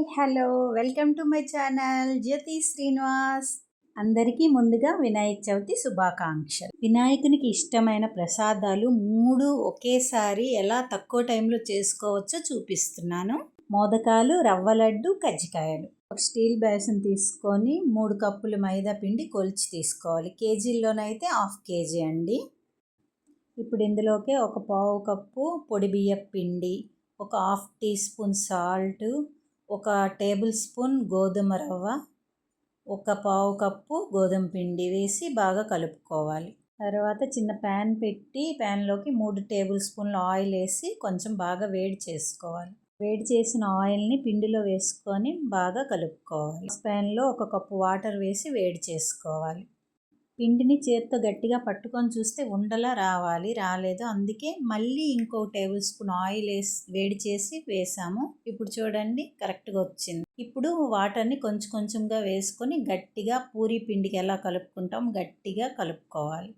Hello! Welcome to my channel Jyothi Srinivas. అందరికీ ముందుగా వినాయక చవితి శుభాకాంక్షలు. వినాయకునికి ఇష్టమైన ప్రసాదాలు 3 ఒకేసారి ఎలా తక్కువ టైంలో చేసుకోవచ్చో చూపిస్తున్నాను. మోదకాలు, రవ్వ లడ్డు, కజ్జికాయలు. ఒక స్టీల్ బేసన్ తీసుకొని 3 కప్పులు మైదా పిండి కొలిచి తీసుకోవాలి. కేజీల్లోనైతే 1/2 కేజీ అండి. ఇప్పుడు ఇందులోకి ఒక పావు కప్పు పొడి బియ్యపు పిండి, ఒక 1/2 టీ స్పూన్ సాల్ట్, ఒక టేబుల్ స్పూన్ గోధుమ రవ్వ, ఒక పావు కప్పు గోధుమ పిండి వేసి బాగా కలుపుకోవాలి. తర్వాత చిన్న ప్యాన్ పెట్టి ప్యాన్లోకి 3 టేబుల్ స్పూన్ల ఆయిల్ వేసి కొంచెం బాగా వేడి చేసుకోవాలి. వేడి చేసిన ఆయిల్ని పిండిలో వేసుకొని బాగా కలుపుకోవాలి. ప్యాన్లో ఒక కప్పు వాటర్ వేసి వేడి చేసుకోవాలి. పిండిని చేత్తో గట్టిగా పట్టుకొని చూస్తే ఉండలా రాలేదు. అందుకే మళ్ళీ ఇంకో టేబుల్ స్పూన్ ఆయిల్ వేడి చేసి వేసాము. ఇప్పుడు చూడండి కరెక్ట్గా వచ్చింది. ఇప్పుడు వాటర్ని కొంచెం కొంచెంగా వేసుకొని గట్టిగా పూరీ పిండికి ఎలా కలుపుకుంటాం గట్టిగా కలుపుకోవాలి.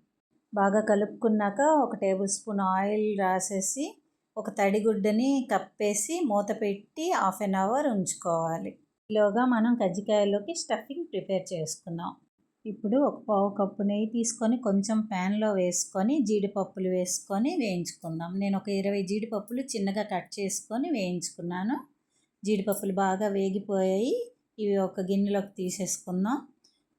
బాగా కలుపుకున్నాక ఒక టేబుల్ స్పూన్ ఆయిల్ రాసేసి ఒక తడిగుడ్డని కప్పేసి మూత పెట్టి 1/2 అవర్ ఉంచుకోవాలి. ఈలోగా మనం కజ్జికాయలోకి స్టఫింగ్ ప్రిపేర్ చేసుకుందాం. ఇప్పుడు ఒక పావు కప్పు నెయ్యి తీసుకొని కొంచెం ప్యాన్లో వేసుకొని జీడిపప్పులు వేసుకొని వేయించుకుందాం. నేను ఒక 20 జీడిపప్పులు చిన్నగా కట్ చేసుకొని వేయించుకున్నాను. జీడిపప్పులు బాగా వేగిపోయాయి. ఇవి ఒక గిన్నెలోకి తీసేసుకుందాం.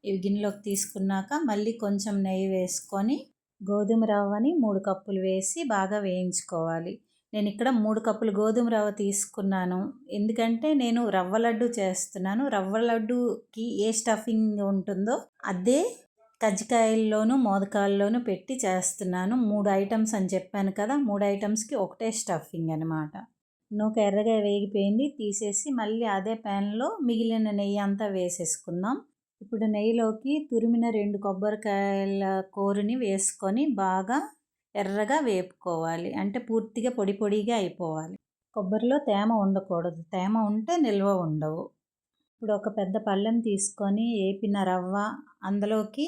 ఇవి గిన్నెలోకి తీసుకున్నాక మళ్ళీ కొంచెం నెయ్యి వేసుకొని గోధుమ రవ్వని 3 కప్పులు వేసి బాగా వేయించుకోవాలి. నేను ఇక్కడ 3 కప్పులు గోధుమ రవ్వ తీసుకున్నాను. ఎందుకంటే నేను రవ్వ లడ్డు చేస్తున్నాను. రవ్వ లడ్డుకి ఏ స్టఫింగ్ ఉంటుందో అదే కజ్జికాయల్లోనూ మోదకాల్లోనూ పెట్టి చేస్తున్నాను. 3 ఐటమ్స్ అని చెప్పాను కదా, 3 ఐటమ్స్కి ఒకటే స్టఫింగ్ అనమాట. నూక ఎర్రగా వేగిపోయింది. తీసేసి మళ్ళీ అదే ప్యాన్లో మిగిలిన నెయ్యి అంతా వేసేసుకుందాం. ఇప్పుడు నెయ్యిలోకి తురిమిన 2 కొబ్బరికాయల కూరని వేసుకొని బాగా ఎర్రగా వేపుకోవాలి. అంటే పూర్తిగా పొడి పొడిగా అయిపోవాలి. కొబ్బరిలో తేమ ఉండకూడదు. తేమ ఉంటే నిల్వ ఉండవు. ఇప్పుడు ఒక పెద్ద పళ్ళెం తీసుకొని వేపిన రవ్వ, అందులోకి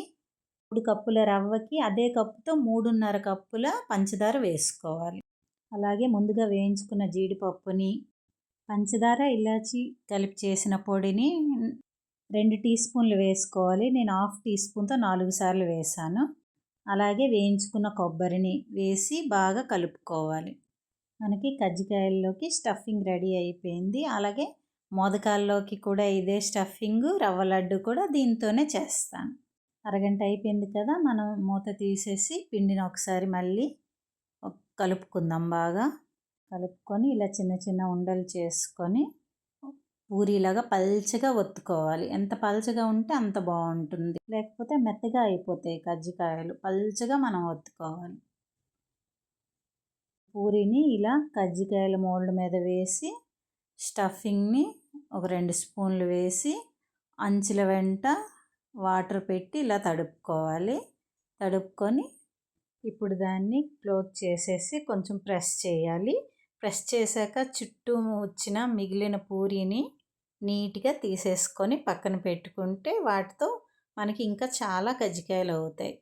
3 కప్పుల రవ్వకి అదే కప్పుతో 3.5 కప్పుల పంచదార వేసుకోవాలి. అలాగే ముందుగా వేయించుకున్న జీడిపప్పుని, పంచదార, ఇలాచి కలిపి చేసిన పొడిని 2 టీ స్పూన్లు వేసుకోవాలి. నేను 1/2 టీ స్పూన్తో 4 సార్లు వేసాను. అలాగే వేయించుకున్న కొబ్బరిని వేసి బాగా కలుపుకోవాలి. మనకి కజ్జికాయల్లోకి స్టఫింగ్ రెడీ అయిపోయింది. అలాగే మోదకాల్లోకి కూడా ఇదే స్టఫింగ్, రవ్వ లడ్డు కూడా దీంతోనే చేస్తాను. అరగంట అయిపోయింది కదా, మనం మూత తీసేసి పిండిని ఒకసారి మళ్ళీ కలుపుకుందాం. బాగా కలుపుకొని ఇలా చిన్న చిన్న ఉండలు చేసుకొని పూరీలాగా పల్చగా ఒత్తుకోవాలి. ఎంత పల్చగా ఉంటే అంత బాగుంటుంది. లేకపోతే మెత్తగా అయిపోతాయి కజ్జికాయలు. పల్చగా మనం ఒత్తుకోవాలి. పూరీని ఇలా కజ్జికాయల మోల్డ్ మీద వేసి స్టఫింగ్ని ఒక 2 స్పూన్లు వేసి అంచుల వెంట వాటర్ పెట్టి ఇలా తడుపుకోవాలి. తడుపుకొని ఇప్పుడు దాన్ని క్లోజ్ చేసేసి కొంచెం ప్రెస్ చేయాలి. ప్రెస్ చేశాక చుట్టూ వచ్చిన మిగిలిన పూరీని నీట్గా తీసేసుకొని పక్కన పెట్టుకుంటే వాటితో మనకి ఇంకా చాలా కజ్జికాయలు అవుతాయి.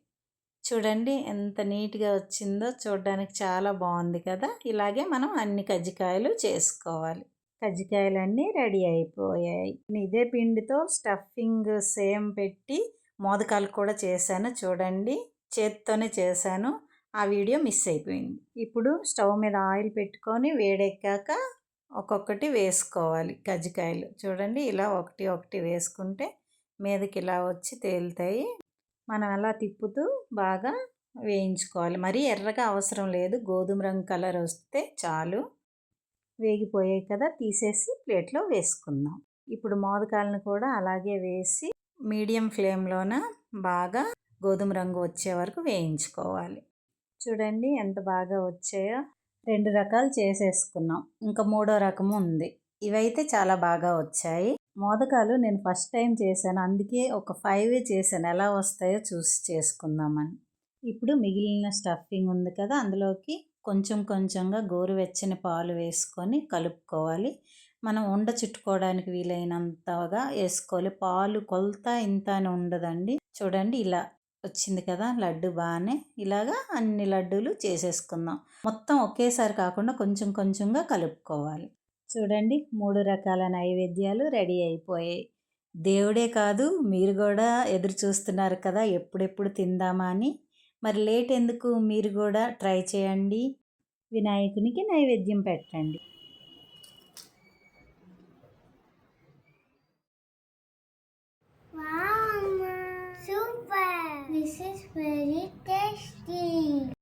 చూడండి ఎంత నీట్గా వచ్చిందో, చూడడానికి చాలా బాగుంది కదా. ఇలాగే మనం అన్ని కజ్జికాయలు చేసుకోవాలి. కజ్జికాయలన్నీ రెడీ అయిపోయాయి. ఇదే పిండితో స్టఫింగ్ సేమ్ పెట్టి మోదకాలు కూడా చేశాను. చూడండి చేత్తోనే చేశాను. ఆ వీడియో మిస్ అయిపోయింది. ఇప్పుడు స్టవ్ మీద ఆయిల్ పెట్టుకొని వేడెక్కాక ఒక్కొక్కటి వేసుకోవాలి కజ్జికాయలు. చూడండి ఇలా ఒకటి ఒకటి వేసుకుంటే మీదకి ఇలా వచ్చి తేలుతాయి. మనం అలా తిప్పుతూ బాగా వేయించుకోవాలి. మరీ ఎర్రగా అవసరం లేదు, గోధుమ రంగు కలర్ వస్తే చాలు. వేగిపోయాయి కదా, తీసేసి ప్లేట్లో వేసుకుందాం. ఇప్పుడు మోదకాలను కూడా అలాగే వేసి మీడియం ఫ్లేమ్లోన బాగా గోధుమ రంగు వచ్చే వరకు వేయించుకోవాలి. చూడండి ఎంత బాగా వచ్చాయో. 2 రకాలు చేసేసుకున్నాం. ఇంకా 3వ రకము ఉంది. ఇవైతే చాలా బాగా వచ్చాయి. మోదకాలు నేను ఫస్ట్ టైం చేశాను, అందుకే ఒక 5 చేశాను. ఎలా వస్తాయో చూసి చేసుకుందామని. ఇప్పుడు మిగిలిన స్టఫింగ్ ఉంది కదా, అందులోకి కొంచెం కొంచెంగా గోరువెచ్చని పాలు వేసుకొని కలుపుకోవాలి. మనం ఉండ చుట్టుకోవడానికి వీలైనంతగా వేసుకోవాలి. పాలు కొలత ఇంత అని ఉండదండి. చూడండి ఇలా వచ్చింది కదా లడ్డు. బాగానే ఇలాగా అన్ని లడ్డూలు చేసేసుకుందాం. మొత్తం ఒకేసారి కాకుండా కొంచెం కొంచెంగా కలుపుకోవాలి. చూడండి 3 రకాల నైవేద్యాలు రెడీ అయిపోయాయి. దేవుడే కాదు మీరు కూడా ఎదురు చూస్తున్నారు కదా ఎప్పుడెప్పుడు తిందామా అని. మరి లేట్ ఎందుకు, మీరు కూడా ట్రై చేయండి. వినాయకునికి నైవేద్యం పెట్టండి. Wow, Amma. Super. This is very tasty.